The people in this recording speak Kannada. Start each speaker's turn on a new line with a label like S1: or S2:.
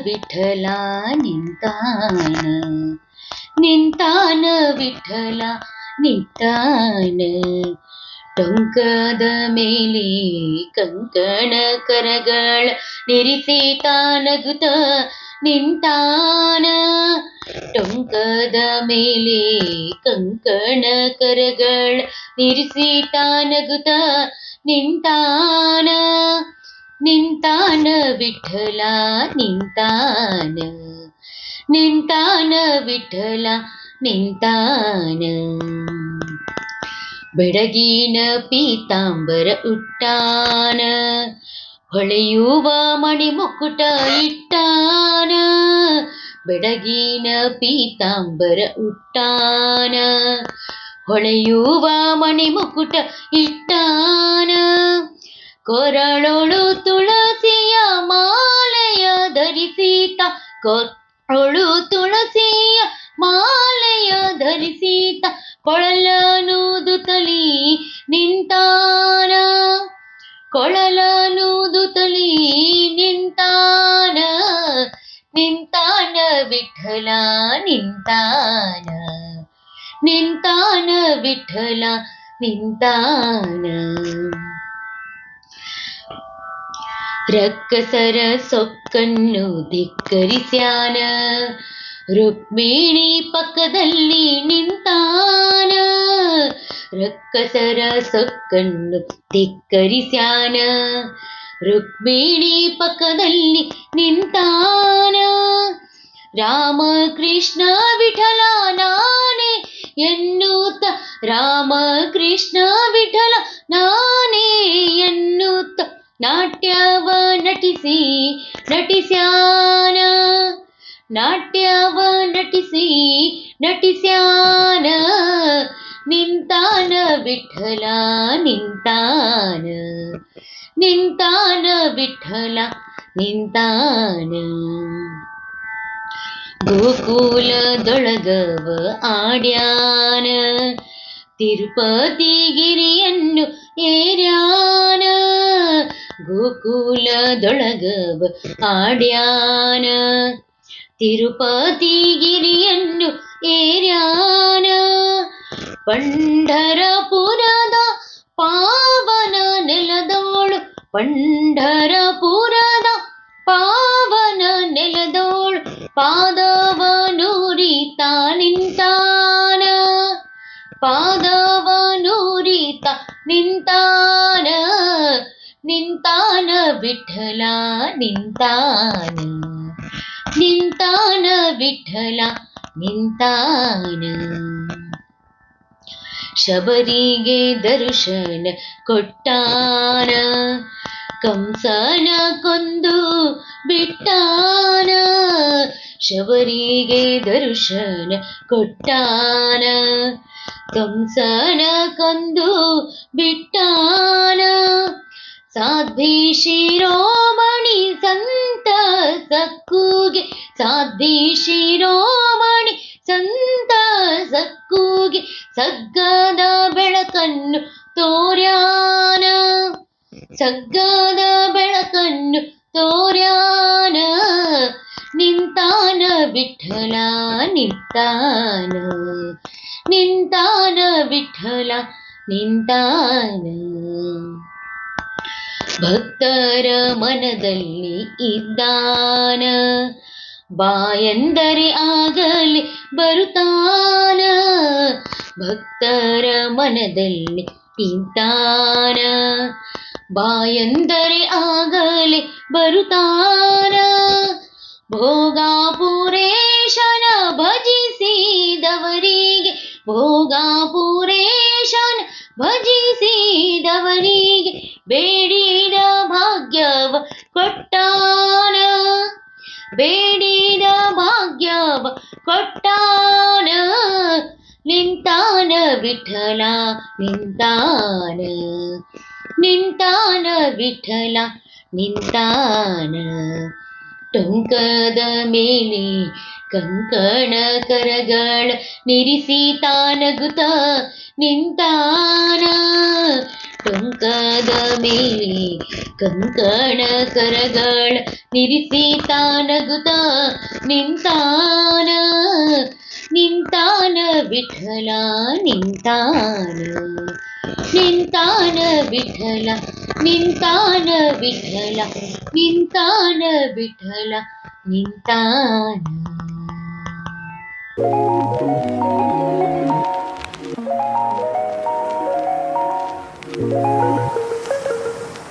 S1: ವಿಠಲ ನಿಂತಾನ, ನಿಂತಾನ ವಿಠಲ ನಿಂತಾನ. ಟೊಂಕದ ಮೇಲೆ ಕಂಕಣ ಕರಗಳ ನಿರಿಸಿ ತಾನಗುತ್ತ ನಿಂತಾನ. ಟೊಂಕದ ಮೇಲೆ ಕಂಕಣ ಕರಗಳ ನಿರಿಸಿ ತಾನಗುತ್ತ ನಿಂತಾನ. ನಿಂತಾನ ವಿಠಲ ನಿಂತಾನ, ನಿಂತಾನ ವಿಠಲ ನಿಂತಾನ. ಬೆಡಗಿನ ಪೀತಾಂಬರ ಉಟ್ಟಾನ, ಹೊಳೆಯುವ ಮಣಿಮುಕುಟ ಇಟ್ಟಾನ. ಬೆಡಗಿನ ಪೀತಾಂಬರ ಉಟ್ಟಾನ, ಹೊಳೆಯುವ ಮಣಿಮುಕುಟ ಇಟ್ಟಾನ. ಕೊರಳೊಳು ತುಳಸಿಯ ಮಾಲೆಯ ಧರಿಸಿತ, ಕೊರಳೊಳು ತುಳಸಿಯ ಮಾಲೆಯ ಧರಿಸಿತ. ಕೊಳಲನೂದುತ್ತಲಿ ನಿಂತಾನ, ಕೊಳಲನೂದುತ್ತಲಿ ನಿಂತಾನ. ನಿಂತಾನ ವಿಠಲ ನಿಂತಾನ, ನಿಂತಾನ ವಿಠಲ ನಿಂತಾನ. ರಕ್ಕಸರ ಸೊಕ್ಕನ್ನು ಧಿಕ್ಕರಿಸ್ಯಾನ, ರುಕ್ಮಿಣಿ ಪಕ್ಕದಲ್ಲಿ ನಿಂತಾನ. ರಕ್ಕಸರ ಸೊಕ್ಕನ್ನು ಧಿಕ್ಕರಿಸ್ಯಾನ, ರುಕ್ಮಿಣಿ ಪಕ್ಕದಲ್ಲಿ ನಿಂತಾನ. ರಾಮ ಕೃಷ್ಣ ವಿಠಲ ನಾನೇ ಎನ್ನುತ್ತ, ರಾಮ ಕೃಷ್ಣ ವಿಠಲ ನಾನೇ ಎನ್ನುತ್ತ. ನಾಟ್ಯವ ನಟಿಸಿ ನಟಿಸ್ಯಾನ, ನಾಟ್ಯವ ನಟಿಸಿ ನಟಿಸ್ಯಾನ. ನಿಂತಾನ ವಿಠಲ ನಿಂತಾನ, ನಿಂತಾನ ವಿಠಲ ನಿಂತಾನ. ಗೋಕುಲದೊಳಗವ ಆಡ್ಯಾನ, ತಿರುಪತಿ ಗಿರಿಯನ್ನು ಏರ್ಯಾನ. ಗೋಕುಲದೊಳಗವ ಆಡ್ಯಾನ, ತಿರುಪತಿ ಗಿರಿಯನ್ನು ಏರ್ಯಾನ. ಪಂಢರಪುರದ ಪಾವನ ನೆಲದೋಳು, ಪಂಢರಪುರದ ಪಾವನ ನೆಲದೋಳು. ಪಾದವನೂರಿತ ನಿಂತಾನ, ಪಾದವನೂರಿತ ನಿಂತಾನ. ನಿಂತಾನ ವಿಠಲ ನಿಂತಾನ, ನಿಂತಾನ ವಿಠಲ ನಿಂತಾನ. ಶಬರಿಗೆ ದರ್ಶನ ಕೊಟ್ಟಾನ, ಕಂಸನ ಕೊಂದು ಬಿಟ್ಟಾನ. ಶಬರಿಗೆ ದರ್ಶನ ಕೊಟ್ಟಾನ, ಕಂಸನ ಕೊಂದು ಬಿಟ್ಟಾನ. ಸಾಧ್ವಿ ಶಿರೋಮಣಿ ಸಂತ ಸಕ್ಕುಗೆ, ಸಾಧ್ವಿ ಶಿರೋಮಣಿ ಸಂತ ಸಕ್ಕುಗೆ. ಸಗ್ಗದ ಬೆಳಕನ್ನು ತೋರ್ಯಾನ, ಸಗ್ಗದ ಬೆಳಕನ್ನು ತೋರ್ಯಾನ. ನಿಂತಾನ ವಿಠಲ ನಿಂತಾನ, ನಿಂತಾನ ವಿಠಲ ನಿಂತಾನ. ಭಕ್ತರ ಮನದಲ್ಲಿ ಇದ್ದಾನ, ಬಾಯಂದರೆ ಆಗಲಿ ಬರುತ್ತಾನ. ಭಕ್ತರ ಮನದಲ್ಲಿ ಇದ್ದಾನ, ಬಾಯಂದರೆ ಆಗಲಿ ಬರುತ್ತಾನ. ಭೋಗಾಪುರೇಶನ ಭಜಿಸಿದವರಿಗೆ, ಭೋಗಾಪುರೇಶನ ಭಜಿಸಿದವರಿಗೆ. ಬೇಡಿದ ಭಾಗ್ಯವ ಕೊಟ್ಟಾನ, ಬೇಡಿದ ಭಾಗ್ಯವ ಕೊಟ್ಟಾನ. ನಿಂತಾನ ವಿಠಲ ನಿಂತಾನ, ನಿಂತಾನ ವಿಠಲ ನಿಂತಾನ. ಟೊಂಕದ ಮೇಲೆ ಕಂಕಣ ಕರಗಳ ನಿರಿಸಿ ತಾನಗುತ್ತ ನಿಂತಾನ. ಟೊಂಕದ ಮೇಲೆ ಕಂಕಣ ಕರಗಳ ನಿರಿಸಿ ನಗುತ್ತ ನಿಂತಾನ ನಿಂತಾನ ವಿಠಲ ನಿಂತಾನ ನಿಂತಾನ ವಿಠಲ ನಿಂತಾನ ವಿಠಲ ನಿಂತಾನ ವಿಠಲ ನಿಂತಾನ